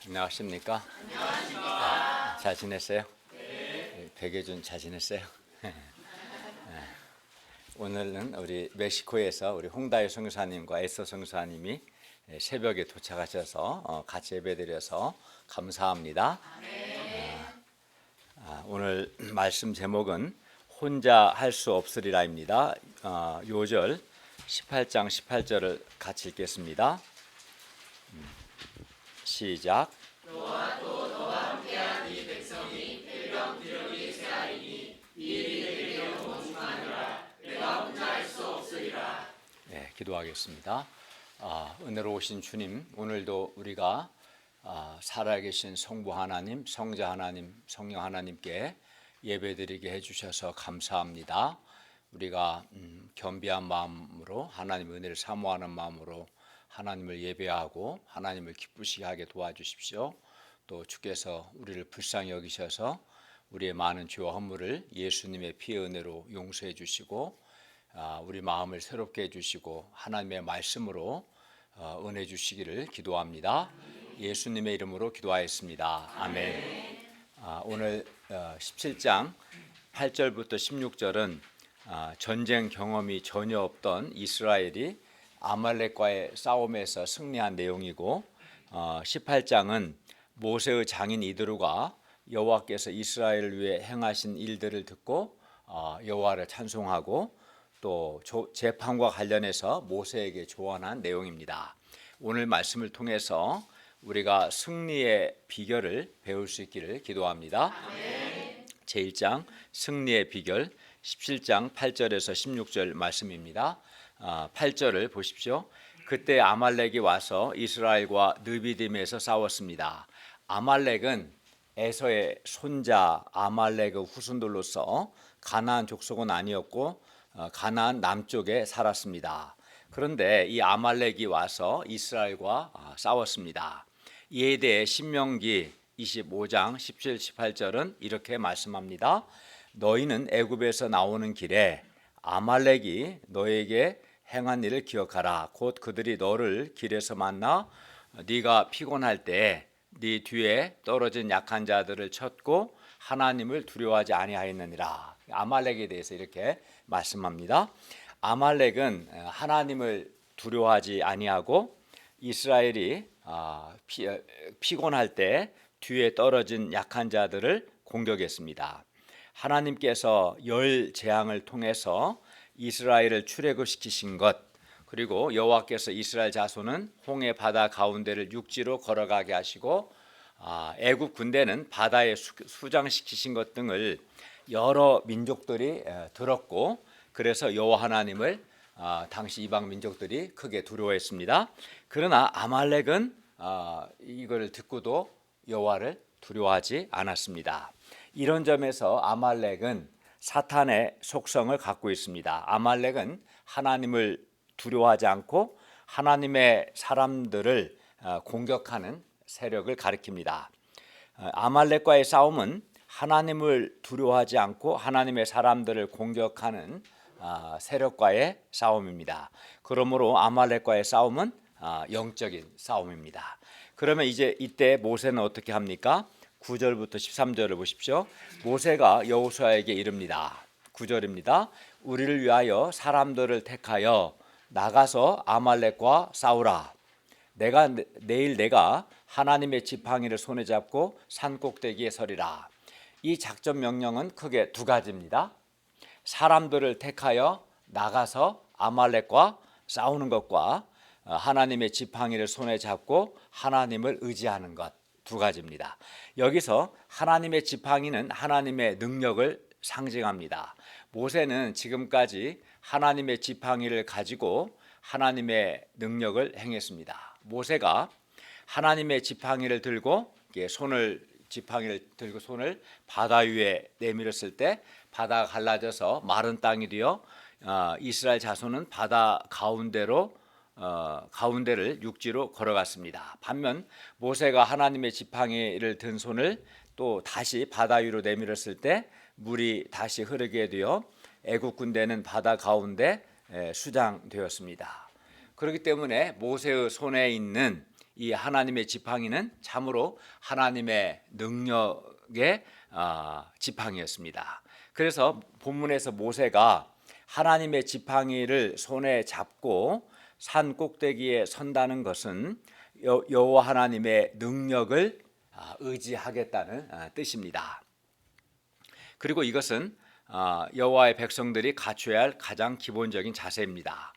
안녕하십니까? 안녕하십니까? 잘 지냈어요? 네. 백예준 잘 지냈어요? 오늘은 우리 멕시코에서 우리 홍다유 선교사님과 에서 선교사님이 새벽에 도착하셔서 같이 예배드려서 감사합니다. 오늘 말씀 제목은 혼자 할 수 없으리라입니다. 요절 18장 18절을 같이 읽겠습니다. 시작. 너와 또 너와 함께한 이 백성이 필경두려이 세하리니 이 일이 내게 영원 중하니라. 내가 혼자 할 수 없으리라. 네, 기도하겠습니다. 은혜로우신 주님, 오늘도 우리가 살아계신 성부 하나님, 성자 하나님, 성령 하나님께 예배드리게 해주셔서 감사합니다. 우리가 겸비한 마음으로 하나님 은혜를 사모하는 마음으로 하나님을 예배하고 하나님을 기쁘시게 하게 도와주십시오. 또 주께서 우리를 불쌍히 여기셔서 우리의 많은 죄와 허물을 예수님의 피의 은혜로 용서해 주시고 우리 마음을 새롭게 해주시고 하나님의 말씀으로 은혜 주시기를 기도합니다. 예수님의 이름으로 기도하였습니다. 아멘. 오늘 17장 8절부터 16절은 전쟁 경험이 전혀 없던 이스라엘이 아말렉과의 싸움에서 승리한 내용이고 18장은 모세의 장인 이드로가 여호와께서 이스라엘을 위해 행하신 일들을 듣고 여호와를 찬송하고 또 재판과 관련해서 모세에게 조언한 내용입니다. 오늘 말씀을 통해서 우리가 승리의 비결을 배울 수 있기를 기도합니다. 제1장 승리의 비결 17장 8절에서 16절 말씀입니다. 8절을 보십시오. 그때 아말렉이 와서 이스라엘과 느비딤에서 싸웠습니다. 아말렉은 에서의 손자 아말렉의 후손들로서 가나안 족속은 아니었고 가나안 남쪽에 살았습니다. 그런데 이 아말렉이 와서 이스라엘과 싸웠습니다. 이에 대해 신명기 25장 17, 18절은 이렇게 말씀합니다. 너희는 애굽에서 나오는 길에 아말렉이 너에게 행한 일을 기억하라. 곧 그들이 너를 길에서 만나 네가 피곤할 때 네 뒤에 떨어진 약한 자들을 쳤고 하나님을 두려워하지 아니하였느니라. 아말렉에 대해서 이렇게 말씀합니다. 아말렉은 하나님을 두려워하지 아니하고 이스라엘이 피곤할 때 뒤에 떨어진 약한 자들을 공격했습니다. 하나님께서 열 재앙을 통해서 이스라엘을 출애굽시키신 것, 그리고 여호와께서 이스라엘 자손은 홍해 바다 가운데를 육지로 걸어가게 하시고 애굽 군대는 바다에 수장시키신 것 등을 여러 민족들이 들었고, 그래서 여호와 하나님을 당시 이방 민족들이 크게 두려워했습니다. 그러나 아말렉은 이걸 듣고도 여호와를 두려워하지 않았습니다. 이런 점에서 아말렉은 사탄의 속성을 갖고 있습니다. 아말렉은 하나님을 두려워하지 않고 하나님의 사람들을 공격하는 세력을 가리킵니다. 아말렉과의 싸움은 하나님을 두려워하지 않고 하나님의 사람들을 공격하는 세력과의 싸움입니다. 그러므로 아말렉과의 싸움은 영적인 싸움입니다. 그러면 이때 모세는 어떻게 합니까? 9절부터 13절을 보십시오. 모세가 여호수아에게 이릅니다. 9절입니다. 우리를 위하여 사람들을 택하여 나가서 아말렉과 싸우라. 내일 내가 하나님의 지팡이를 손에 잡고 산 꼭대기에 서리라. 이 작전 명령은 크게 두 가지입니다. 사람들을 택하여 나가서 아말렉과 싸우는 것과 하나님의 지팡이를 손에 잡고 하나님을 의지하는 것, 두 가지입니다. 여기서 하나님의 지팡이는 하나님의 능력을 상징합니다. 모세는 지금까지 하나님의 지팡이를 가지고 하나님의 능력을 행했습니다. 모세가 하나님의 지팡이를 들고 손을 바다 위에 내밀었을 때 바다가 갈라져서 마른 땅이 되어 이스라엘 자손은 바다 가운데를 육지로 걸어갔습니다. 반면 모세가 하나님의 지팡이를 든 손을 또 다시 바다 위로 내밀었을 때 물이 다시 흐르게 되어 애국 군대는 바다 가운데 수장되었습니다. 그렇기 때문에 모세의 손에 있는 이 하나님의 지팡이는 참으로 하나님의 능력의 지팡이였습니다. 그래서 본문에서 모세가 하나님의 지팡이를 손에 잡고 산 꼭대기에 선다는 것은 여호와 하나님의 능력을 의지하겠다는 뜻입니다. 그리고 이것은 여호와의 백성들이 갖춰야 할 가장 기본적인 자세입니다.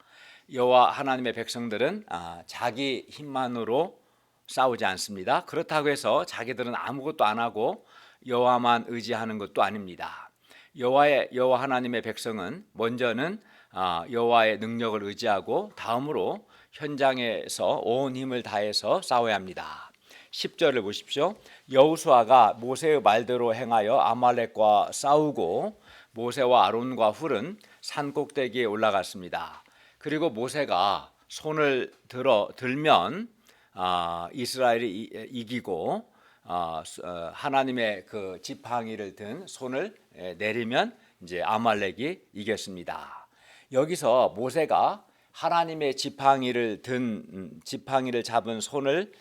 여호와 하나님의 백성들은 자기 힘만으로 싸우지 않습니다. 그렇다고 해서 자기들은 아무것도 안 하고 여호와만 의지하는 것도 아닙니다. 여호와 하나님의 백성은 먼저는 여호와의 능력을 의지하고 다음으로 현장에서 온 힘을 다해서 싸워야 합니다. 10절을 보십시오. 여호수아가 모세의 말대로 행하여 아말렉과 싸우고 모세와 아론과 훌은 산 꼭대기에 올라갔습니다. 그리고 모세가 손을 들면 이스라엘이 이기고 하나님의 그 지팡이를 든 손을 내리면 이제 아말렉이 이겼습니다. 여기서 모세가 하나님의 지팡이를 잡은 손을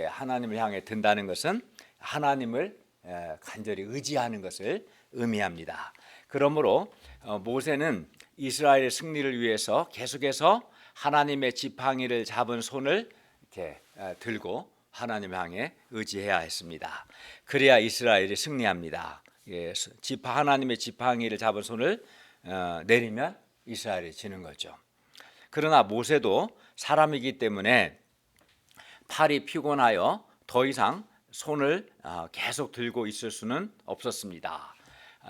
하나님을 향해 든다는 것은 하나님을 간절히 의지하는 것을 의미합니다. 그러므로 모세는 이스라엘의 승리를 위해서 계속해서 하나님의 지팡이를 잡은 손을 이렇게 들고 하나님을 향해 의지해야 했습니다. 그래야 이스라엘이 승리합니다. 하나님의 지팡이를 잡은 손을 내리면 이스라엘이 지는 거죠. 그러나 모세도 사람이기 때문에 팔이 피곤하여 더 이상 손을 계속 들고 있을 수는 없었습니다.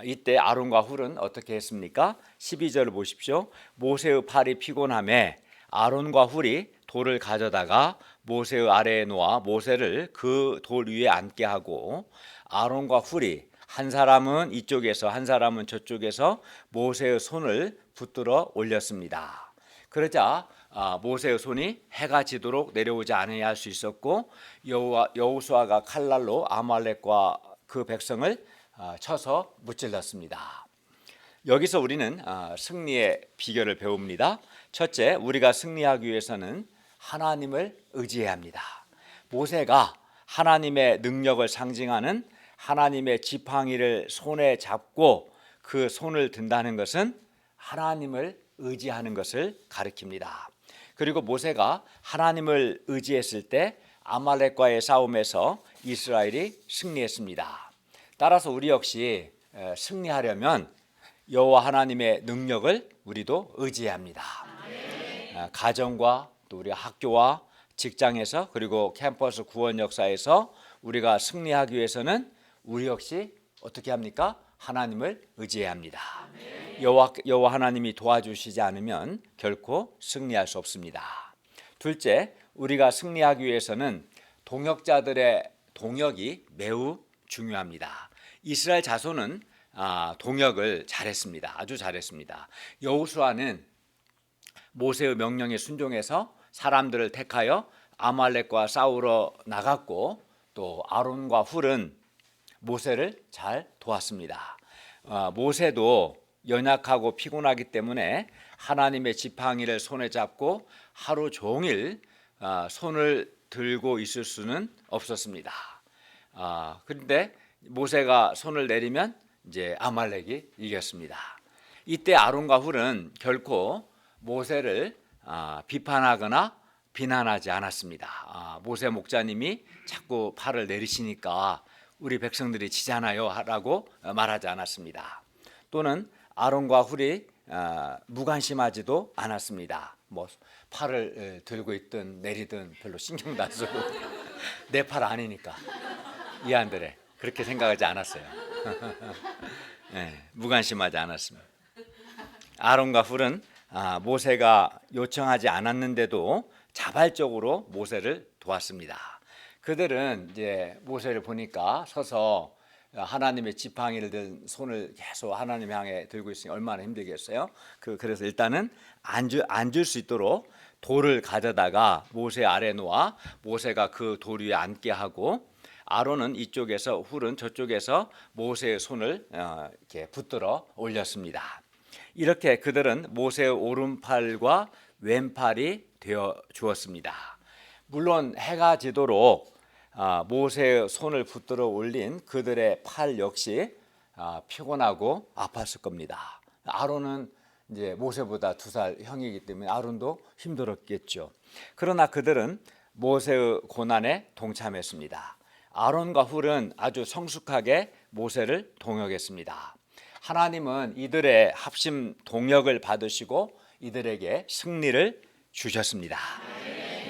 이때 아론과 훌은 어떻게 했습니까? 12절을 보십시오. 모세의 팔이 피곤함에 아론과 훌이 돌을 가져다가 모세의 아래에 놓아 모세를 그 돌 위에 앉게 하고 아론과 훌이 한 사람은 이쪽에서 한 사람은 저쪽에서 모세의 손을 붙들어 올렸습니다. 그러자 모세의 손이 해가 지도록 내려오지 않아야 할 수 있었고 여호수아가 칼날로 아말렉과 그 백성을 쳐서 무찔렀습니다. 여기서 우리는 승리의 비결을 배웁니다. 첫째, 우리가 승리하기 위해서는 하나님을 의지해야 합니다. 모세가 하나님의 능력을 상징하는 하나님의 지팡이를 손에 잡고 그 손을 든다는 것은 하나님을 의지하는 것을 가리킵니다. 그리고 모세가 하나님을 의지했을 때 아말렉과의 싸움에서 이스라엘이 승리했습니다. 따라서 우리 역시 승리하려면 여호와 하나님의 능력을 우리도 의지해야 합니다. 가정과 또 우리 학교와 직장에서 그리고 캠퍼스 구원 역사에서 우리가 승리하기 위해서는 우리 역시 어떻게 합니까? 하나님을 의지해야 합니다. 여호와 하나님이 도와주시지 않으면 결코 승리할 수 없습니다. 둘째, 우리가 승리하기 위해서는 동역자들의 동역이 매우 중요합니다. 이스라엘 자손은 동역을 잘했습니다. 아주 잘했습니다. 여호수아는 모세의 명령에 순종해서 사람들을 택하여 아말렉과 싸우러 나갔고 또 아론과 훌은 모세를 잘 도왔습니다. 모세도 연약하고 피곤하기 때문에 하나님의 지팡이를 손에 잡고 하루 종일 손을 들고 있을 수는 없었습니다. 그런데 모세가 손을 내리면 이제 아말렉이 이겼습니다. 이때 아론과 훌은 결코 모세를 비판하거나 비난하지 않았습니다. 모세 목자님이 자꾸 팔을 내리시니까 우리 백성들이 지잖아요 라고 말하지 않았습니다. 또는 아론과 훌이 무관심하지도 않았습니다. 뭐 팔을 들고 있든 내리든 별로 신경도 안 쓰고 내 팔 아니니까 이안드레 그렇게 생각하지 않았어요. 네, 무관심하지 않았습니다. 아론과 훌은 모세가 요청하지 않았는데도 자발적으로 모세를 도왔습니다. 그들은 이제 모세를 보니까 서서 하나님의 지팡이를 든 손을 계속 하나님 향해 들고 있으니 얼마나 힘들겠어요. 그래서 일단은 앉을 수 있도록 돌을 가져다가 모세 아래 놓아 모세가 그 돌 위에 앉게 하고 아론은 이쪽에서 훌은 저쪽에서 모세의 손을 이렇게 붙들어 올렸습니다. 이렇게 그들은 모세의 오른팔과 왼팔이 되어 주었습니다. 물론 해가 지도록 모세의 손을 붙들어 올린 그들의 팔 역시 피곤하고 아팠을 겁니다. 아론은 이제 모세보다 2살 형이기 때문에 아론도 힘들었겠죠. 그러나 그들은 모세의 고난에 동참했습니다. 아론과 훌은 아주 성숙하게 모세를 동역했습니다. 하나님은 이들의 합심 동역을 받으시고 이들에게 승리를 주셨습니다.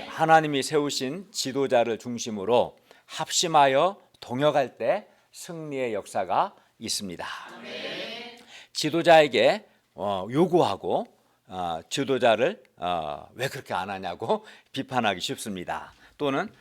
하나님이 세우신 지도자를 중심으로 합심하여 동역할 때 승리의 역사가 있습니다. 지도자에게 요구하고 지도자를 왜 그렇게 안 하냐고 비판하기 쉽습니다. 또는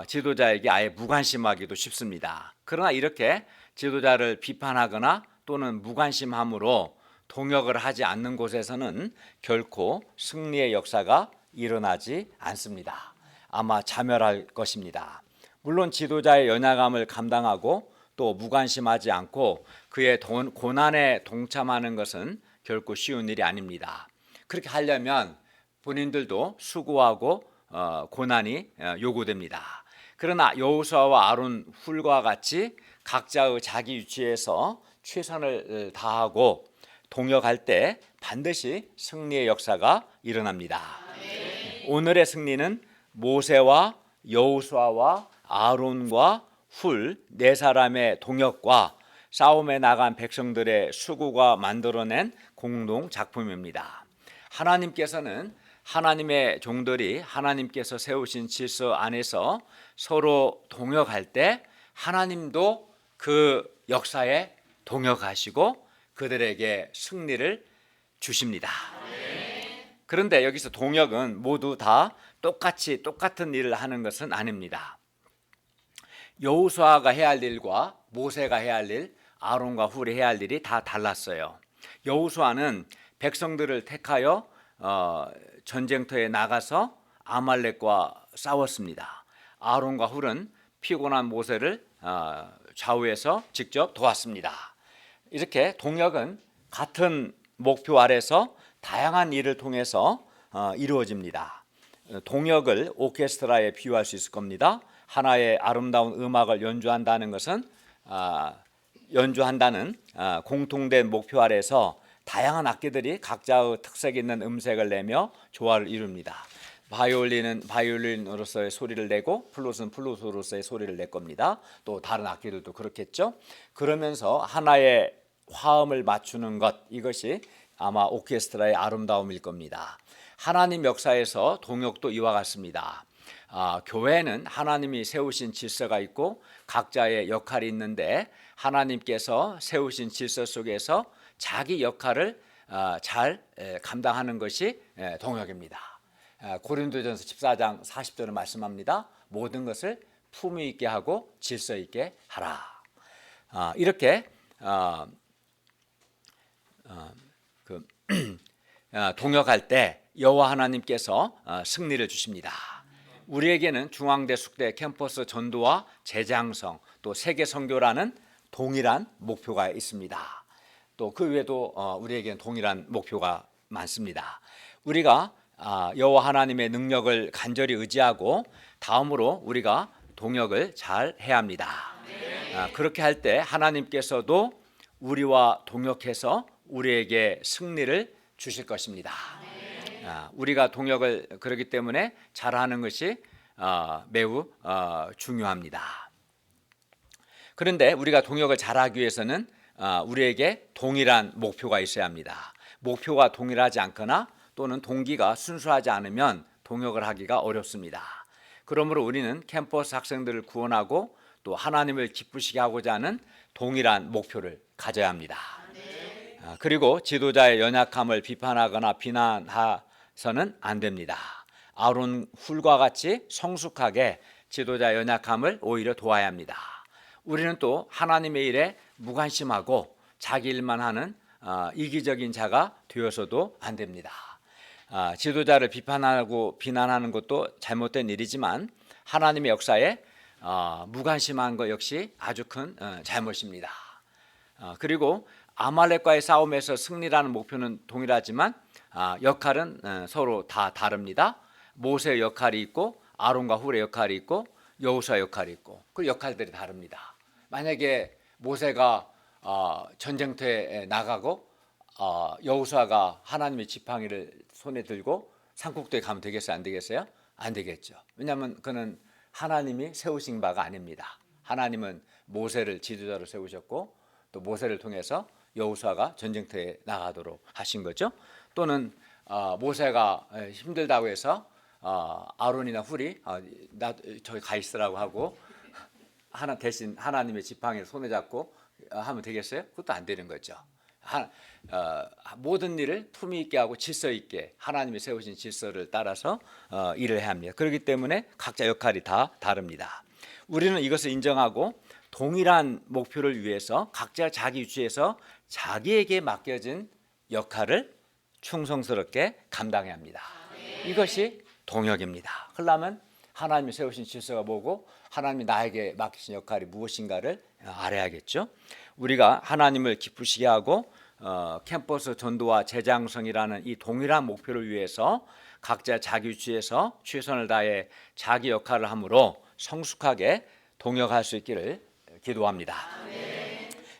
지도자에게 아예 무관심하기도 쉽습니다. 그러나 이렇게 지도자를 비판하거나 또는 무관심함으로 동역을 하지 않는 곳에서는 결코 승리의 역사가 일어나지 않습니다. 아마 자멸할 것입니다. 물론 지도자의 연약함을 감당하고 또 무관심하지 않고 그의 고난에 동참하는 것은 결코 쉬운 일이 아닙니다. 그렇게 하려면 본인들도 수고하고 고난이 요구됩니다. 그러나 여호수아와 아론 훌과 같이 각자의 자기 위치에서 최선을 다하고 동역할 때 반드시 승리의 역사가 일어납니다. 오늘의 승리는 모세와 여호수아와 아론과 훌 네 사람의 동역과 싸움에 나간 백성들의 수고가 만들어낸 공동 작품입니다. 하나님께서는 하나님의 종들이 하나님께서 세우신 질서 안에서 서로 동역할 때 하나님도 그 역사에 동역하시고 그들에게 승리를 주십니다. 그런데 여기서 동역은 모두 다 똑같은 일을 하는 것은 아닙니다. 여호수아가 해야 할 일과 모세가 해야 할 일, 아론과 훌이 해야 할 일이 다 달랐어요. 여호수아는 백성들을 택하여 전쟁터에 나가서 아말렉과 싸웠습니다. 아론과 훌은 피곤한 모세를 좌우에서 직접 도왔습니다. 이렇게 동역은 같은 목표 아래서 다양한 일을 통해서 이루어집니다. 동역을 오케스트라에 비유할 수 있을 겁니다. 하나의 아름다운 음악을 연주한다는 것은 공통된 목표 아래서 다양한 악기들이 각자의 특색 있는 음색을 내며 조화를 이룹니다. 바이올린은 바이올린으로서의 소리를 내고 플룻은 플룻으로서의 소리를 낼 겁니다. 또 다른 악기들도 그렇겠죠. 그러면서 하나의 화음을 맞추는 것, 이것이 아마 오케스트라의 아름다움일 겁니다. 하나님 역사에서 동역도 이와 같습니다. 교회는 하나님이 세우신 질서가 있고 각자의 역할이 있는데 하나님께서 세우신 질서 속에서 자기 역할을 잘 감당하는 것이 동역입니다. 고린도전서 14장 40절은 말씀합니다. 모든 것을 품위 있게 하고 질서 있게 하라. 이렇게 동역할 때 여호와 하나님께서 승리를 주십니다. 우리에게는 중앙대 숙대 캠퍼스 전도와 재장성 또 세계 선교라는 동일한 목표가 있습니다. 또 그 외에도 우리에게는 동일한 목표가 많습니다. 우리가 여호와 하나님의 능력을 간절히 의지하고 다음으로 우리가 동역을 잘 해야 합니다. 그렇게 할 때 하나님께서도 우리와 동역해서 우리에게 승리를 주실 것입니다. 우리가 동역을 그러기 때문에 잘하는 것이 매우 중요합니다. 그런데 우리가 동역을 잘하기 위해서는 우리에게 동일한 목표가 있어야 합니다. 목표가 동일하지 않거나 또는 동기가 순수하지 않으면 동역을 하기가 어렵습니다. 그러므로 우리는 캠퍼스 학생들을 구원하고 또 하나님을 기쁘시게 하고자 하는 동일한 목표를 가져야 합니다. 그리고 지도자의 연약함을 비판하거나 비난해서는 안 됩니다. 아론 훌과 같이 성숙하게 지도자의 연약함을 오히려 도와야 합니다. 우리는 또 하나님의 일에 무관심하고 자기 일만 하는 이기적인 자가 되어서도 안 됩니다. 지도자를 비판하고 비난하는 것도 잘못된 일이지만 하나님의 역사에 무관심한 것 역시 아주 큰 잘못입니다. 그리고 아말렉과의 싸움에서 승리라는 목표는 동일하지만 역할은 서로 다 다릅니다. 모세의 역할이 있고 아론과 훌의 역할이 있고 여호수아 역할이 있고 그 역할들이 다릅니다. 만약에 모세가 전쟁터에 나가고 여호수아가 하나님의 지팡이를 손에 들고 산꼭대에 가면 되겠어요? 안 되겠어요? 안 되겠죠. 왜냐하면 그는 하나님이 세우신 바가 아닙니다. 하나님은 모세를 지도자로 세우셨고 또 모세를 통해서 여호수아가 전쟁터에 나가도록 하신 거죠. 또는 모세가 힘들다고 해서 아론이나 훌이 저기 가 있으라고 하고 대신 하나님의 지팡이를 손에 잡고 하면 되겠어요? 그것도 안 되는 거죠. 모든 일을 품위 있게 하고 질서 있게 하나님이 세우신 질서를 따라서 일을 해야 합니다. 그렇기 때문에 각자 역할이 다 다릅니다. 우리는 이것을 인정하고 동일한 목표를 위해서 각자 자기 위치에서 자기에게 맡겨진 역할을 충성스럽게 감당해야 합니다. 이것이 동역입니다. 그러려면 하나님이 세우신 질서가 뭐고 하나님이 나에게 맡기신 역할이 무엇인가를 알아야겠죠. 우리가 하나님을 기쁘시게 하고 캠퍼스 전도와 재장성이라는 이 동일한 목표를 위해서 각자 자기 위치에서 최선을 다해 자기 역할을 함으로 성숙하게 동역할 수 있기를 기도합니다.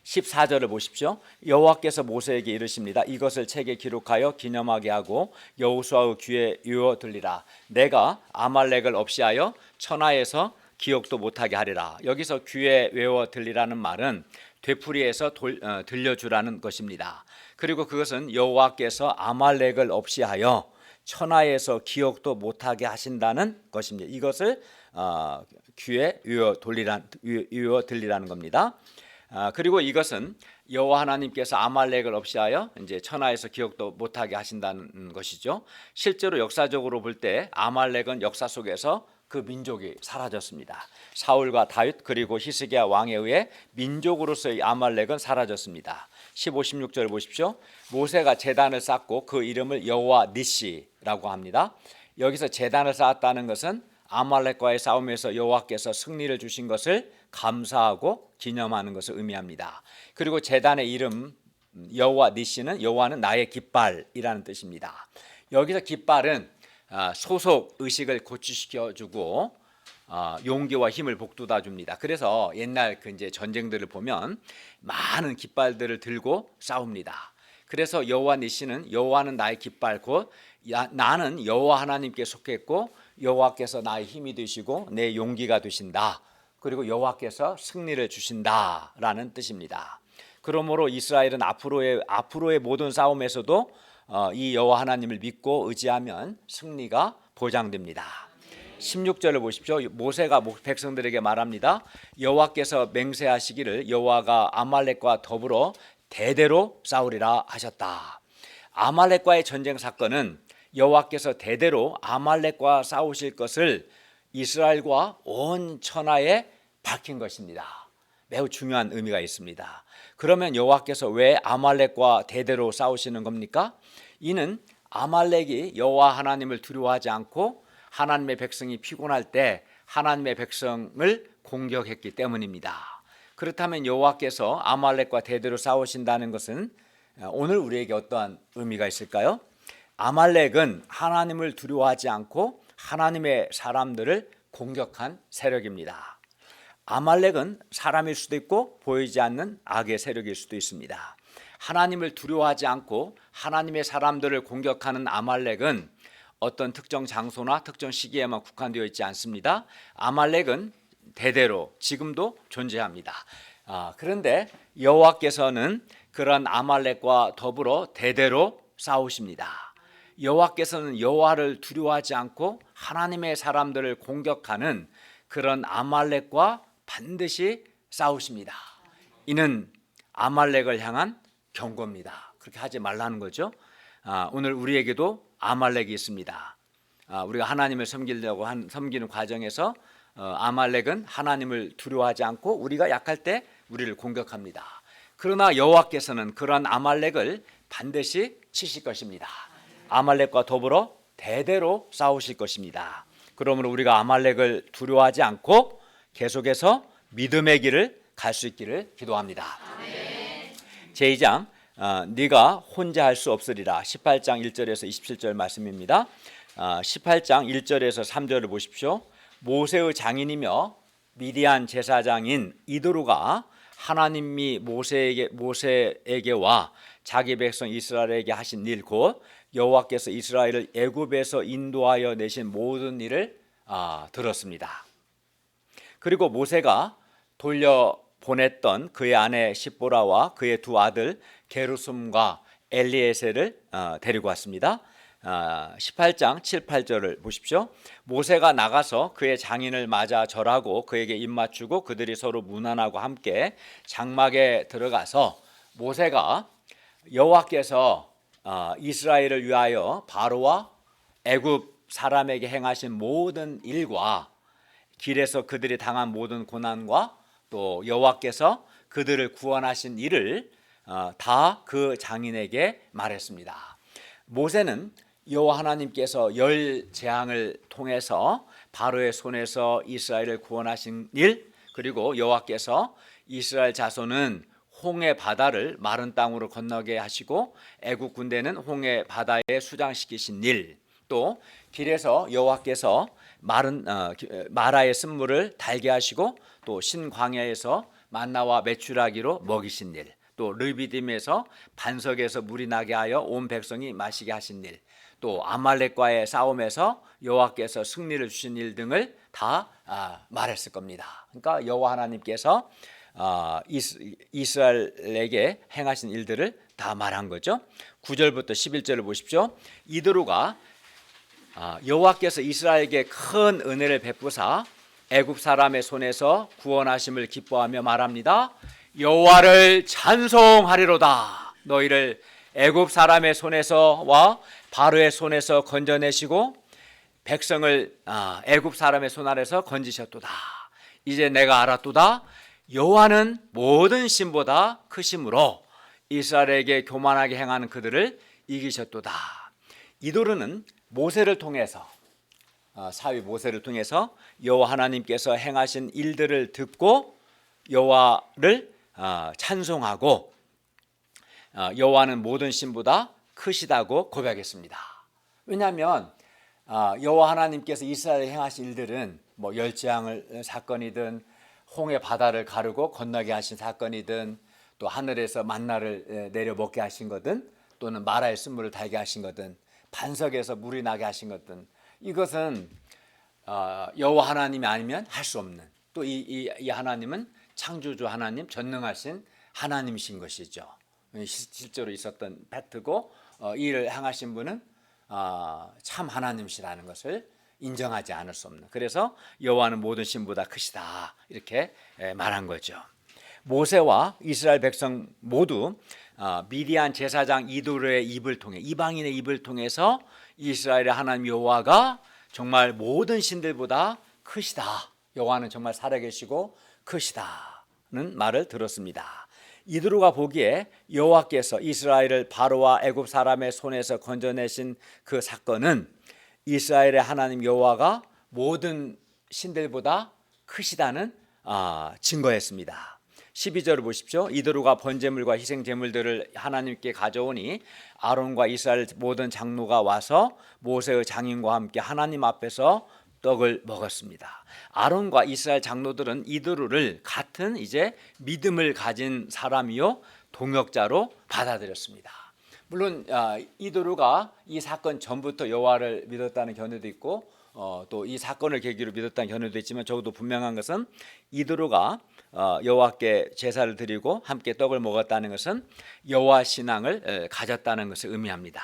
14절을 보십시오. 여호와께서 모세에게 이르십니다. 이것을 책에 기록하여 기념하게 하고 여호수아의 귀에 외워 들리라. 내가 아말렉을 없이하여 천하에서 기억도 못하게 하리라. 여기서 귀에 외워 들리라는 말은 되풀이해서 들려주라는 것입니다. 그리고 그것은 여호와께서 아말렉을 없이하여 천하에서 기억도 못하게 하신다는 것입니다. 이것을 귀에 외워 들리라는 겁니다. 그리고 이것은 여호와 하나님께서 아말렉을 없이하여 이제 천하에서 기억도 못하게 하신다는 것이죠. 실제로 역사적으로 볼 때 아말렉은 역사 속에서 그 민족이 사라졌습니다. 사울과 다윗 그리고 히스기야 왕에 의해 민족으로서의 아말렉은 사라졌습니다. 15, 16절을 보십시오. 모세가 제단을 쌓고 그 이름을 여호와 니시라고 합니다. 여기서 제단을 쌓았다는 것은 아말렉과의 싸움에서 여호와께서 승리를 주신 것을 감사하고 기념하는 것을 의미합니다. 그리고 제단의 이름 여호와 니시는 여호와는 나의 깃발이라는 뜻입니다. 여기서 깃발은 소속 의식을 고취시켜주고 용기와 힘을 북돋아 줍니다. 그래서 옛날 그 이제 전쟁들을 보면 많은 깃발들을 들고 싸웁니다. 그래서 여호와 니시는 여호와는 나의 깃발 곧 나는 여호와 하나님께 속했고 여호와께서 나의 힘이 되시고 내 용기가 되신다. 그리고 여호와께서 승리를 주신다라는 뜻입니다. 그러므로 이스라엘은 앞으로의 모든 싸움에서도 이 여호와 하나님을 믿고 의지하면 승리가 보장됩니다. 16절을 보십시오. 모세가 백성들에게 말합니다. 여호와께서 맹세하시기를 여호와가 아말렉과 더불어 대대로 싸우리라 하셨다. 아말렉과의 전쟁 사건은 여호와께서 대대로 아말렉과 싸우실 것을 이스라엘과 온 천하에 밝힌 것입니다. 매우 중요한 의미가 있습니다. 그러면 여호와께서 왜 아말렉과 대대로 싸우시는 겁니까? 이는 아말렉이 여호와 하나님을 두려워하지 않고 하나님의 백성이 피곤할 때 하나님의 백성을 공격했기 때문입니다. 그렇다면 여호와께서 아말렉과 대대로 싸우신다는 것은 오늘 우리에게 어떠한 의미가 있을까요? 아말렉은 하나님을 두려워하지 않고 하나님의 사람들을 공격한 세력입니다. 아말렉은 사람일 수도 있고 보이지 않는 악의 세력일 수도 있습니다. 하나님을 두려워하지 않고 하나님의 사람들을 공격하는 아말렉은 어떤 특정 장소나 특정 시기에만 국한되어 있지 않습니다. 아말렉은 대대로 지금도 존재합니다. 그런데 여호와께서는 그런 아말렉과 더불어 대대로 싸우십니다. 여호와께서는 여호와를 두려워하지 않고 하나님의 사람들을 공격하는 그런 아말렉과 반드시 싸우십니다. 이는 아말렉을 향한 경고입니다. 그렇게 하지 말라는 거죠. 오늘 우리에게도 아말렉이 있습니다. 우리가 하나님을 섬기는 과정에서 아말렉은 하나님을 두려워하지 않고 우리가 약할 때 우리를 공격합니다. 그러나 여호와께서는 그런 아말렉을 반드시 치실 것입니다. 아말렉과 더불어 대대로 싸우실 것입니다. 그러므로 우리가 아말렉을 두려워하지 않고 계속해서 믿음의 길을 갈 수 있기를 기도합니다. 제2장 네가 혼자 할 수 없으리라 18장 1절에서 27절 말씀입니다. 18장 1절에서 3절을 보십시오. 모세의 장인이며 미디안 제사장인 이도루가 하나님이 모세에게와 자기 백성 이스라엘에게 하신 일 곧 여호와께서 이스라엘을 애굽에서 인도하여 내신 모든 일을 들었습니다. 그리고 모세가 돌려보냈던 그의 아내 십보라와 그의 두 아들 게르솜과 엘리에셀을 데리고 왔습니다. 18장 7, 8절을 보십시오. 모세가 나가서 그의 장인을 맞아 절하고 그에게 입맞추고 그들이 서로 문안하고 함께 장막에 들어가서 모세가 여호와께서 이스라엘을 위하여 바로와 애굽 사람에게 행하신 모든 일과 길에서 그들이 당한 모든 고난과 또 여호와께서 그들을 구원하신 일을 다 그 장인에게 말했습니다. 모세는 여호와 하나님께서 열 재앙을 통해서 바로의 손에서 이스라엘을 구원하신 일, 그리고 여호와께서 이스라엘 자손은 홍해 바다를 마른 땅으로 건너게 하시고 애국 군대는 홍해 바다에 수장시키신 일, 또 길에서 여호와께서 마라의 쓴물을 달게 하시고 또 신광야에서 만나와 메추라기로 먹이신 일, 또 르비딤에서 반석에서 물이 나게 하여 온 백성이 마시게 하신 일, 또 아말렉과의 싸움에서 여호와께서 승리를 주신 일 등을 다 말했을 겁니다. 그러니까 여호와 하나님께서 이스라엘에게 행하신 일들을 다 말한 거죠. 9절부터 11절을 보십시오. 이드루가 여호와께서 이스라엘에게 큰 은혜를 베푸사 애굽 사람의 손에서 구원하심을 기뻐하며 말합니다. 여호와를 찬송하리로다. 너희를 애굽 사람의 손에서와 바로의 손에서 건져내시고 백성을 애굽 사람의 손 아래서 건지셨도다. 이제 내가 알았도다. 여호와는 모든 신보다 크심으로 이스라엘에게 교만하게 행하는 그들을 이기셨도다. 이도르는 모세를 통해서 사위 모세를 통해서 여호와 하나님께서 행하신 일들을 듣고 여호와를 찬송하고 여호와는 모든 신보다 크시다고 고백했습니다. 왜냐하면 여호와 하나님께서 이스라엘에 행하신 일들은 뭐 열재앙을 사건이든 홍해 바다를 가르고 건너게 하신 사건이든 또 하늘에서 만나를 내려 먹게 하신 거든 또는 마라의 쓴물을 달게 하신 거든 반석에서 물이 나게 하신 거든 이것은 여호와 하나님이 아니면 할 수 없는, 또 이 하나님은 창조주 하나님, 전능하신 하나님이신 것이죠. 실제로 있었던 팩트고 이 일을 행하신 분은 참 하나님이시라는 것을 인정하지 않을 수 없는, 그래서 여호와는 모든 신보다 크시다 이렇게 말한 거죠. 모세와 이스라엘 백성 모두 미디안 제사장 이도르의 입을 통해, 이방인의 입을 통해서 이스라엘의 하나님 여호와가 정말 모든 신들보다 크시다, 여호와는 정말 살아계시고 크시다는 말을 들었습니다. 이드루가 보기에 여호와께서 이스라엘을 바로와 애굽 사람의 손에서 건져내신 그 사건은 이스라엘의 하나님 여호와가 모든 신들보다 크시다는 증거였습니다. 12절을 보십시오. 이드루가 번제물과 희생제물들을 하나님께 가져오니 아론과 이스라엘 모든 장로가 와서 모세의 장인과 함께 하나님 앞에서 떡을 먹었습니다. 아론과 이스라엘 장로들은 이드루를 같은 이제 믿음을 가진 사람이요 동역자로 받아들였습니다. 물론 이드루가 이 사건 전부터 여호와를 믿었다는 견해도 있고 또 이 사건을 계기로 믿었다는 견해도 있지만 적어도 분명한 것은 이드루가 여호와께 제사를 드리고 함께 떡을 먹었다는 것은 여호와 신앙을 가졌다는 것을 의미합니다.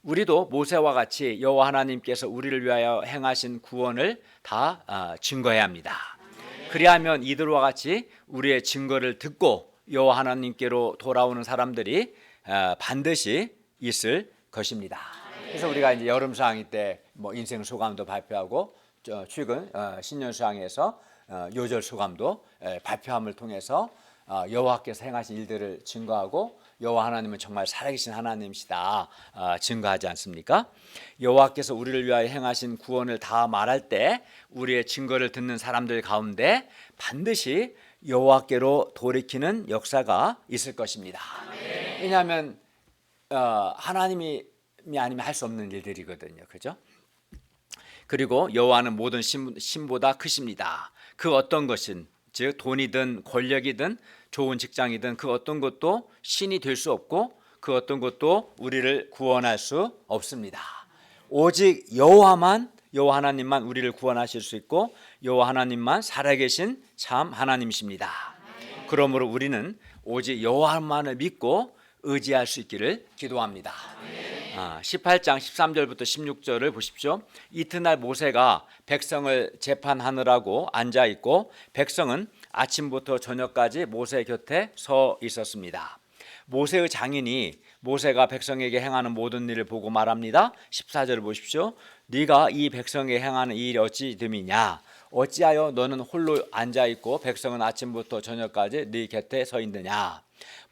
우리도 모세와 같이 여호와 하나님께서 우리를 위하여 행하신 구원을 다 증거해야 합니다. 그리하면 이들과 같이 우리의 증거를 듣고 여호와 하나님께로 돌아오는 사람들이 반드시 있을 것입니다. 그래서 우리가 이제 여름 수학이 때 뭐 인생 소감도 발표하고 최근 신년 수학에서 요절 소감도 발표함을 통해서 여호와께서 행하신 일들을 증거하고 여호와 하나님은 정말 살아계신 하나님이시다 증거하지 않습니까? 여호와께서 우리를 위하여 행하신 구원을 다 말할 때 우리의 증거를 듣는 사람들 가운데 반드시 여호와께로 돌이키는 역사가 있을 것입니다. 왜냐하면 하나님이 아니면 할 수 없는 일들이거든요, 그죠? 그리고 여호와는 모든 신보다 크십니다. 그 어떤 것은 즉 돈이든 권력이든 좋은 직장이든 그 어떤 것도 신이 될 수 없고 그 어떤 것도 우리를 구원할 수 없습니다. 오직 여호와 하나님만 우리를 구원하실 수 있고 여호와 하나님만 살아계신 참 하나님이십니다. 그러므로 우리는 오직 여호와만을 믿고 의지할 수 있기를 기도합니다. 18장 13절부터 16절을 보십시오. 이튿날 모세가 백성을 재판하느라고 앉아 있고 백성은 아침부터 저녁까지 모세 곁에 서 있었습니다. 모세의 장인이 모세가 백성에게 행하는 모든 일을 보고 말합니다. 14절을 보십시오. 네가 이 백성에게 행하는 일이 어찌 됨이냐? 어찌하여 너는 홀로 앉아 있고 백성은 아침부터 저녁까지 네 곁에 서 있느냐?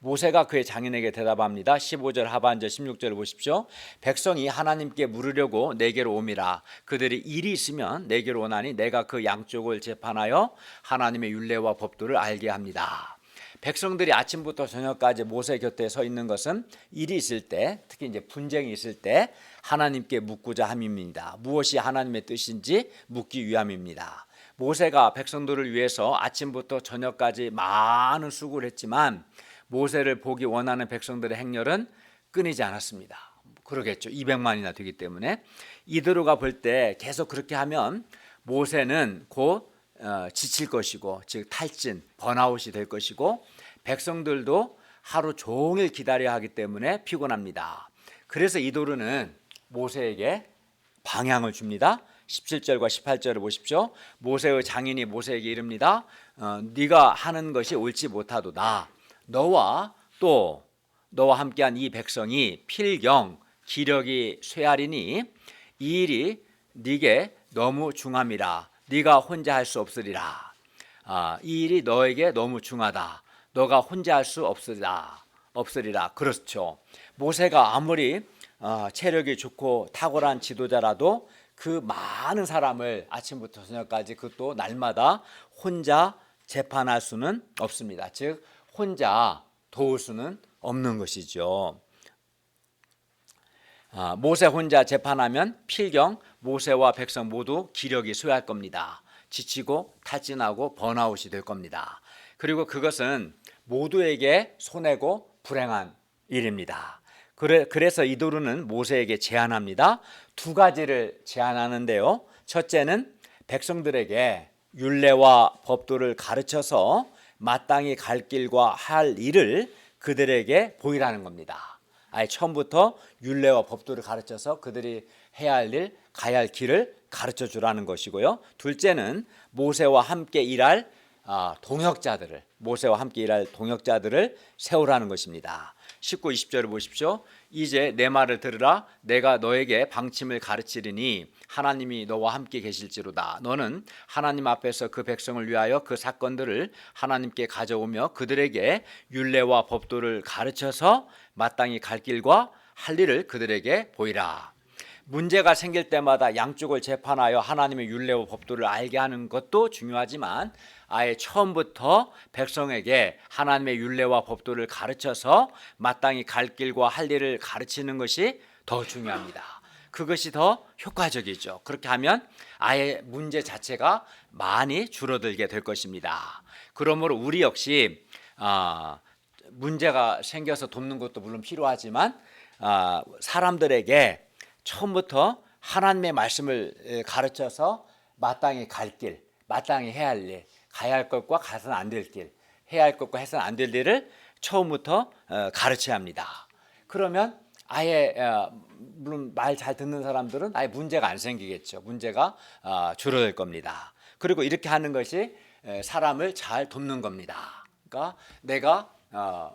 모세가 그의 장인에게 대답합니다. 15절 하반절 16절을 보십시오. 백성이 하나님께 물으려고 내게로 옴이라. 그들이 일이 있으면 내게로 오나니 내가 그 양쪽을 재판하여 하나님의 율례와 법도를 알게 합니다. 백성들이 아침부터 저녁까지 모세 곁에 서 있는 것은 일이 있을 때, 특히 이제 분쟁이 있을 때 하나님께 묻고자 함입니다. 무엇이 하나님의 뜻인지 묻기 위함입니다. 모세가 백성들을 위해서 아침부터 저녁까지 많은 수고를 했지만 모세를 보기 원하는 백성들의 행렬은 끊이지 않았습니다. 그러겠죠. 200만이나 되기 때문에 이드로가 볼 때 계속 그렇게 하면 모세는 곧 지칠 것이고 즉 탈진, 번아웃이 될 것이고 백성들도 하루 종일 기다려야 하기 때문에 피곤합니다. 그래서 이도르는 모세에게 방향을 줍니다. 17절과 18절을 보십시오. 모세의 장인이 모세에게 이릅니다. 네가 하는 것이 옳지 못하도다. 너와 함께한 이 백성이 필경 기력이 쇠하리니 이 일이 네게 너무 중함이라. 네가 혼자 할 수 없으리라. 이 일이 너에게 너무 중하다. 너가 혼자 할 수 없으리라. 그렇죠. 모세가 아무리 체력이 좋고 탁월한 지도자라도 그 많은 사람을 아침부터 저녁까지 그것도 날마다 혼자 재판할 수는 없습니다. 즉 혼자 도울 수는 없는 것이죠. 모세 혼자 재판하면 필경 모세와 백성 모두 기력이 쇠할 겁니다. 지치고 탈진하고 번아웃이 될 겁니다. 그리고 그것은 모두에게 손해고 불행한 일입니다. 그래서 이도르는 모세에게 제안합니다. 두 가지를 제안하는데요. 첫째는 백성들에게 율례와 법도를 가르쳐서 마땅히 갈 길과 할 일을 그들에게 보이라는 겁니다. 아예 처음부터 율례와 법도를 가르쳐서 그들이 해야 할 일, 가야 할 길을 가르쳐 주라는 것이고요. 둘째는 모세와 함께 일할 동역자들을 세우라는 것입니다. 19, 20절을 보십시오. 이제 내 말을 들으라. 내가 너에게 방침을 가르치리니 하나님이 너와 함께 계실지로다. 너는 하나님 앞에서 그 백성을 위하여 그 사건들을 하나님께 가져오며 그들에게 율례와 법도를 가르쳐서 마땅히 갈 길과 할 일을 그들에게 보이라. 문제가 생길 때마다 양쪽을 재판하여 하나님의 율례와 법도를 알게 하는 것도 중요하지만 아예 처음부터 백성에게 하나님의 율례와 법도를 가르쳐서 마땅히 갈 길과 할 일을 가르치는 것이 더 중요합니다. 그것이 더 효과적이죠. 그렇게 하면 아예 문제 자체가 많이 줄어들게 될 것입니다. 그러므로 우리 역시 문제가 생겨서 돕는 것도 물론 필요하지만 사람들에게 처음부터 하나님의 말씀을 가르쳐서 마땅히 갈 길, 마땅히 해야 할 일, 가야 할 것과 가서는 안 될 길, 해야 할 것과 해서는 안 될 일을 처음부터 가르쳐야 합니다. 그러면 아예 물론 말 잘 듣는 사람들은 아예 문제가 안 생기겠죠. 문제가 줄어들 겁니다. 그리고 이렇게 하는 것이 사람을 잘 돕는 겁니다. 그러니까 내가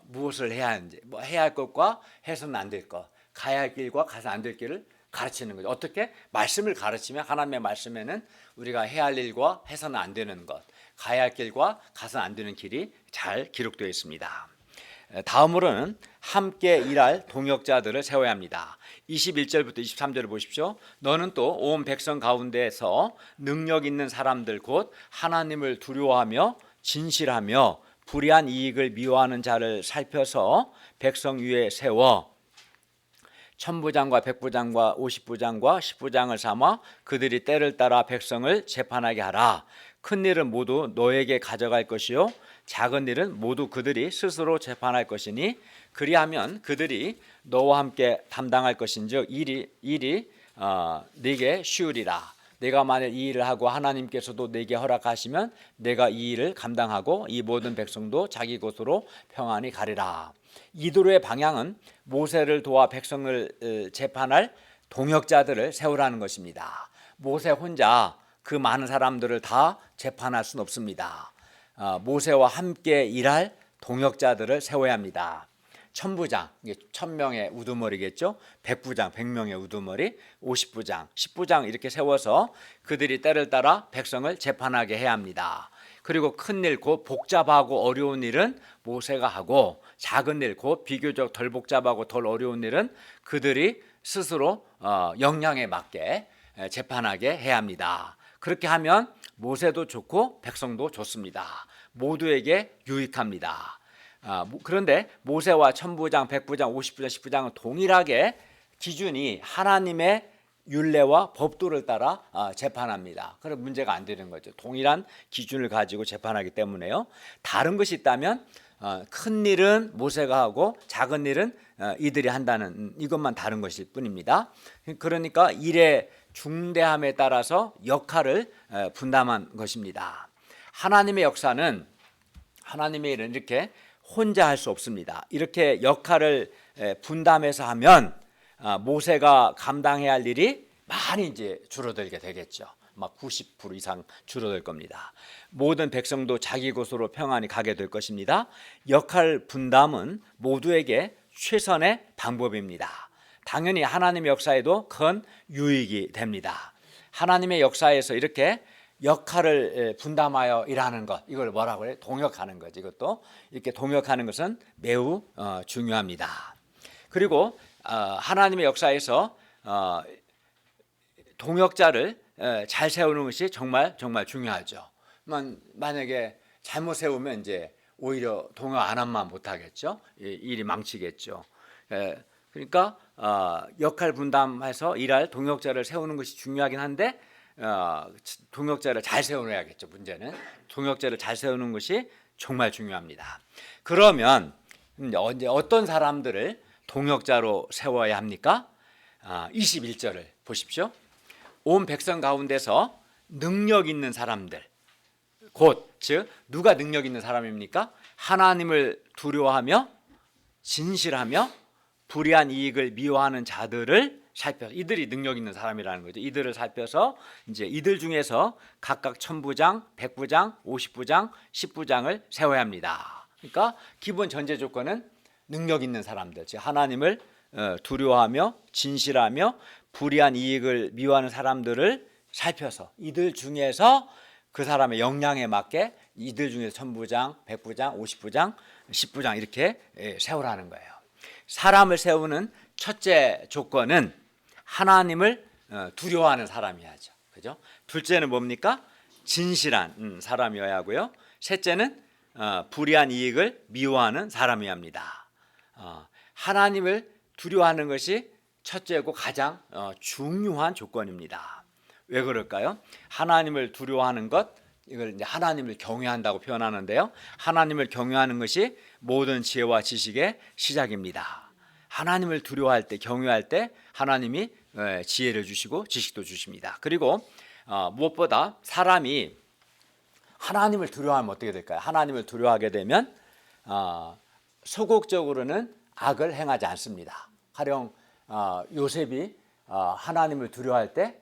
무엇을 해야 하는지, 뭐 해야 할 것과 해서는 안 될 것, 가야 할 길과 가서 안 될 길을 가르치는 거죠. 어떻게? 말씀을 가르치면 하나님의 말씀에는 우리가 해야 할 일과 해서는 안 되는 것, 가야 할 길과 가서는 안 되는 길이 잘 기록되어 있습니다. 다음으로는 함께 일할 동역자들을 세워야 합니다. 21절부터 23절을 보십시오. 너는 또 온 백성 가운데에서 능력 있는 사람들 곧 하나님을 두려워하며 진실하며 불의한 이익을 미워하는 자를 살펴서 백성 위에 세워 천부장과 백부장과 오십부장과 십부장을 삼아 그들이 때를 따라 백성을 재판하게 하라. 큰 일은 모두 너에게 가져갈 것이요 작은 일은 모두 그들이 스스로 재판할 것이니 그리하면 그들이 너와 함께 담당할 것인즉 일이 네게 쉬우리라. 내가 만일 이 일을 하고 하나님께서도 내게 허락하시면 내가 이 일을 감당하고 이 모든 백성도 자기 곳으로 평안히 가리라. 이도로의 방향은 모세를 도와 백성을 재판할 동역자들을 세우라는 것입니다. 모세 혼자 그 많은 사람들을 다 재판할 수는 없습니다. 모세와 함께 일할 동역자들을 세워야 합니다. 천부장, 1000명의 우두머리겠죠. 백부장, 100명의 우두머리, 50부장, 10부장 이렇게 세워서 그들이 때를 따라 백성을 재판하게 해야 합니다. 그리고 큰일, 곧 복잡하고 어려운 일은 모세가 하고 작은 일, 곧 비교적 덜 복잡하고 덜 어려운 일은 그들이 스스로 역량에 맞게 재판하게 해야 합니다. 그렇게 하면 모세도 좋고 백성도 좋습니다. 모두에게 유익합니다. 그런데 모세와 천부장, 백부장, 50부장, 10부장은 동일하게 기준이 하나님의 율례와 법도를 따라 재판합니다. 그래서 문제가 안 되는 거죠. 동일한 기준을 가지고 재판하기 때문에요. 다른 것이 있다면 큰 일은 모세가 하고 작은 일은 이들이 한다는 이것만 다른 것일 뿐입니다. 그러니까 일의 중대함에 따라서 역할을 분담한 것입니다. 하나님의 역사는 하나님의 일은 이렇게 혼자 할 수 없습니다. 이렇게 역할을 분담해서 하면 모세가 감당해야 할 일이 많이 이제 줄어들게 되겠죠. 막 90% 이상 줄어들 겁니다. 모든 백성도 자기 곳으로 평안히 가게 될 것입니다. 역할 분담은 모두에게 최선의 방법입니다. 당연히 하나님의 역사에도 큰 유익이 됩니다. 하나님의 역사에서 이렇게 역할을 분담하여 일하는 것, 이걸 뭐라고 해요? 동역하는 거지. 이것도 이렇게 동역하는 것은 매우 중요합니다. 그리고 하나님의 역사에서 동역자를 잘 세우는 것이 정말 중요하죠. 만약에 잘못 세우면 이제 오히려 동역 안 하면 못하겠죠. 일이 망치겠죠. 그러니까 역할 분담해서 일할 동역자를 세우는 것이 중요하긴 한데 동역자를 잘 세워야겠죠. 문제는 동역자를 잘 세우는 것이 정말 중요합니다. 그러면 이제 어떤 사람들을 동역자로 세워야 합니까? 21절을 보십시오. 온 백성 가운데서 능력 있는 사람들, 즉 누가 능력 있는 사람입니까? 하나님을 두려워하며 진실하며 불의한 이익을 미워하는 자들을 살펴서, 이들이 능력 있는 사람이라는 거죠. 이들을 살펴서 이제 이들 중에서 각각 천부장, 백부장, 50부장, 10부장을 세워야 합니다. 그러니까 기본 전제 조건은 능력 있는 사람들, 즉 하나님을 두려워하며 진실하며 불의한 이익을 미워하는 사람들을 살펴서 이들 중에서 그 사람의 역량에 맞게 이들 중에서 천부장, 백부장, 50부장, 10부장 이렇게 세우라는 거예요. 사람을 세우는 첫째 조건은 하나님을 두려워하는 사람이야죠. 그죠? 둘째는 뭡니까? 진실한 사람이어야 하고요. 셋째는 불의한 이익을 미워하는 사람이어야 합니다. 하나님을 두려워하는 것이 첫째고 가장 중요한 조건입니다. 왜 그럴까요? 하나님을 두려워하는 것, 이걸 이제 하나님을 경외한다고 표현하는데요. 하나님을 경외하는 것이 모든 지혜와 지식의 시작입니다. 하나님을 두려워할 때, 경외할 때 하나님이 지혜를 주시고 지식도 주십니다. 그리고 무엇보다 사람이 하나님을 두려워하면 어떻게 될까요? 하나님을 두려워하게 되면 소극적으로는 악을 행하지 않습니다. 가령 요셉이 하나님을 두려워할 때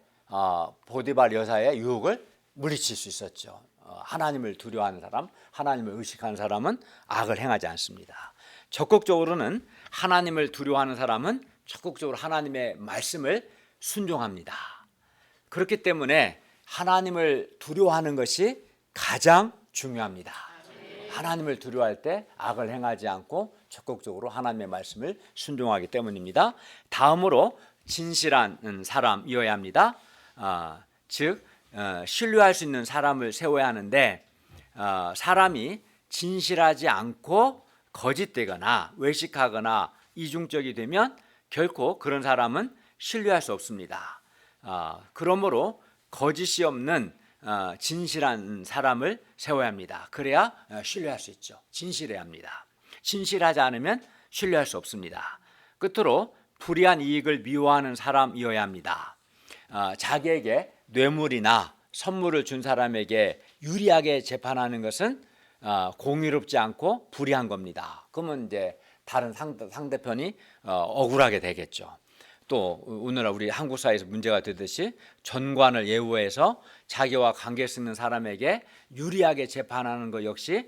보디발 여사의 유혹을 물리칠 수 있었죠. 하나님을 두려워하는 사람, 하나님을 의식하는 사람은 악을 행하지 않습니다. 적극적으로는 하나님을 두려워하는 사람은 적극적으로 하나님의 말씀을 순종합니다. 그렇기 때문에 하나님을 두려워하는 것이 가장 중요합니다. 하나님을 두려워할 때 악을 행하지 않고 적극적으로 하나님의 말씀을 순종하기 때문입니다. 다음으로 진실한 사람이어야 합니다. 즉 신뢰할 수 있는 사람을 세워야 하는데 사람이 진실하지 않고 거짓되거나 외식하거나 이중적이 되면 결코 그런 사람은 신뢰할 수 없습니다. 그러므로 거짓이 없는 진실한 사람을 세워야 합니다. 그래야 신뢰할 수 있죠. 진실해야 합니다. 진실하지 않으면 신뢰할 수 없습니다. 끝으로 불의한 이익을 미워하는 사람이어야 합니다. 자기에게 뇌물이나 선물을 준 사람에게 유리하게 재판하는 것은 공의롭지 않고 불의한 겁니다. 그러면 이제 다른 상대편이 억울하게 되겠죠. 또 오늘날 우리 한국 사회에서 문제가 되듯이 전관을 예우해서 자기와 관계 있는 사람에게 유리하게 재판하는 것 역시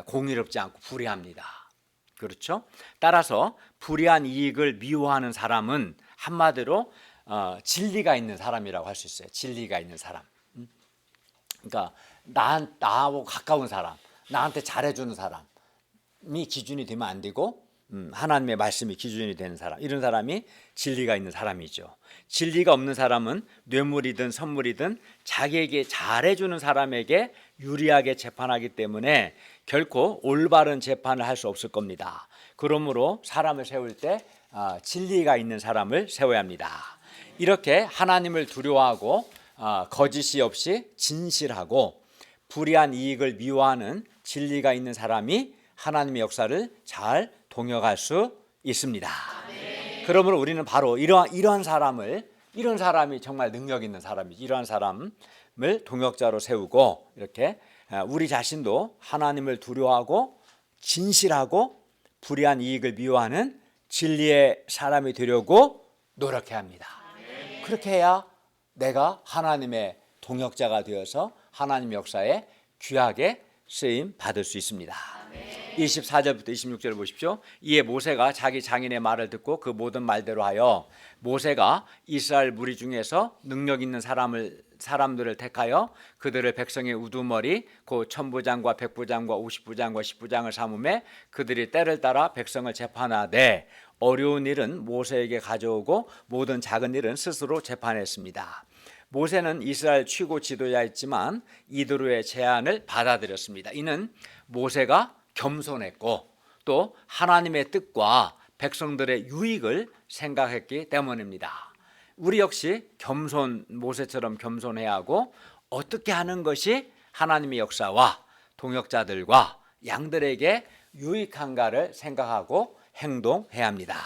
공의롭지 않고 불의합니다. 그렇죠? 따라서 불의한 이익을 미워하는 사람은 한마디로 진리가 있는 사람이라고 할 수 있어요. 진리가 있는 사람. 그러니까 나하고 가까운 사람, 나한테 잘해주는 사람이 기준이 되면 안 되고 하나님의 말씀이 기준이 되는 사람, 이런 사람이 진리가 있는 사람이죠. 진리가 없는 사람은 뇌물이든 선물이든 자기에게 잘해주는 사람에게 유리하게 재판하기 때문에 결코 올바른 재판을 할 수 없을 겁니다. 그러므로 사람을 세울 때 진리가 있는 사람을 세워야 합니다. 이렇게 하나님을 두려워하고 거짓이 없이 진실하고 불의한 이익을 미워하는 진리가 있는 사람이 하나님의 역사를 잘 동역할 수 있습니다. 그러므로 우리는 바로 이러한 사람이 정말 능력 있는 사람이지, 이러한 사람을 동역자로 세우고 이렇게 우리 자신도 하나님을 두려워하고 진실하고 불의한 이익을 미워하는 진리의 사람이 되려고 노력해야 합니다. 그렇게 해야 내가 하나님의 동역자가 되어서 하나님의 역사에 귀하게 쓰임 받을 수 있습니다. 24절부터 26절 보십시오. 이에 모세가 자기 장인의 말을 듣고 그 모든 말대로 하여 모세가 이스라엘 무리 중에서 능력 있는 사람들을 택하여 그들을 백성의 우두머리 곧 천부장과 백부장과 50부장과 10부장을 삼음에 그들이 때를 따라 백성을 재판하되 어려운 일은 모세에게 가져오고 모든 작은 일은 스스로 재판했습니다. 모세는 이스라엘 최고 지도자였지만 이드로의 제안을 받아들였습니다. 이는 모세가 겸손했고 또 하나님의 뜻과 백성들의 유익을 생각했기 때문입니다. 우리 역시 모세처럼 겸손해야 하고 어떻게 하는 것이 하나님의 역사와 동역자들과 양들에게 유익한가를 생각하고 행동해야 합니다.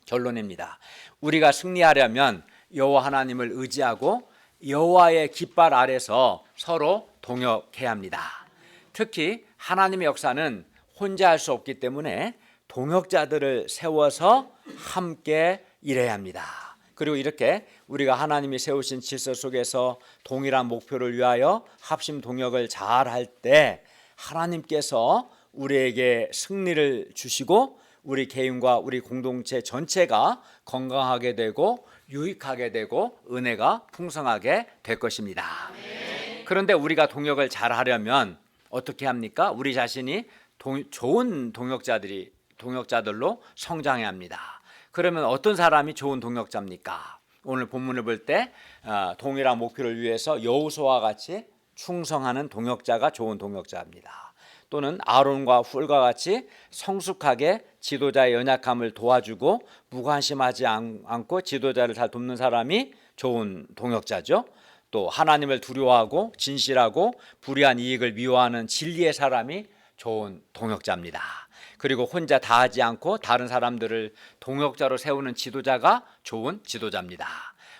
결론입니다. 우리가 승리하려면 여호와 하나님을 의지하고 여호와의 깃발 아래서 서로 동역해야 합니다. 특히 하나님의 역사는 혼자 할 수 없기 때문에 동역자들을 세워서 함께 일해야 합니다. 그리고 이렇게 우리가 하나님이 세우신 질서 속에서 동일한 목표를 위하여 합심 동역을 잘 할 때 하나님께서 우리에게 승리를 주시고 우리 개인과 우리 공동체 전체가 건강하게 되고 유익하게 되고 은혜가 풍성하게 될 것입니다. 그런데 우리가 동역을 잘 하려면 어떻게 합니까? 우리 자신이 좋은 동역자들로 성장해야 합니다. 그러면 어떤 사람이 좋은 동역자입니까? 오늘 본문을 볼 때 동일한 목표를 위해서 여호수아와 같이 충성하는 동역자가 좋은 동역자입니다. 또는 아론과 훌과 같이 성숙하게 지도자의 연약함을 도와주고 무관심하지 않고 지도자를 잘 돕는 사람이 좋은 동역자죠. 또 하나님을 두려워하고 진실하고 불의한 이익을 미워하는 진리의 사람이 좋은 동역자입니다. 그리고 혼자 다 하지 않고 다른 사람들을 동역자로 세우는 지도자가 좋은 지도자입니다.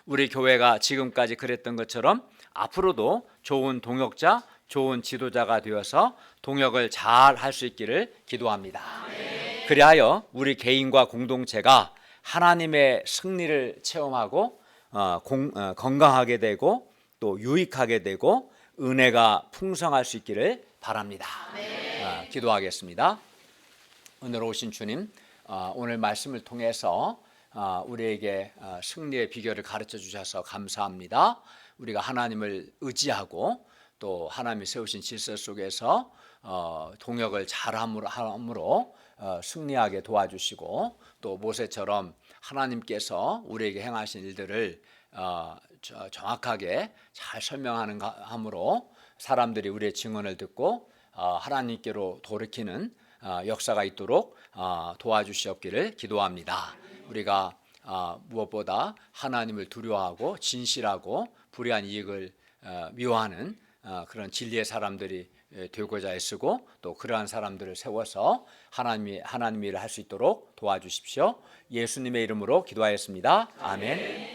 우리 교회가 지금까지 그랬던 것처럼 앞으로도 좋은 동역자, 좋은 지도자가 되어서 동역을 잘 할 수 있기를 기도합니다. 그리하여 우리 개인과 공동체가 하나님의 승리를 체험하고 건강하게 되고 또 유익하게 되고 은혜가 풍성할 수 있기를 바랍니다. 기도하겠습니다. 오늘 오신 주님, 오늘 말씀을 통해서 우리에게 승리의 비결을 가르쳐 주셔서 감사합니다. 우리가 하나님을 의지하고 또 하나님이 세우신 질서 속에서 동역을 잘함으로 승리하게 도와주시고 또 모세처럼 하나님께서 우리에게 행하신 일들을 정확하게 잘 설명하는 함으로 사람들이 우리의 증언을 듣고 하나님께로 돌이키는 역사가 있도록 도와주시옵기를 기도합니다. 우리가 무엇보다 하나님을 두려워하고 진실하고 불의한 이익을 미워하는 그런 진리의 사람들이 되고자 애쓰고 또 그러한 사람들을 세워서 하나님의 일을 할 수 있도록 도와주십시오. 예수님의 이름으로 기도하였습니다. 아멘.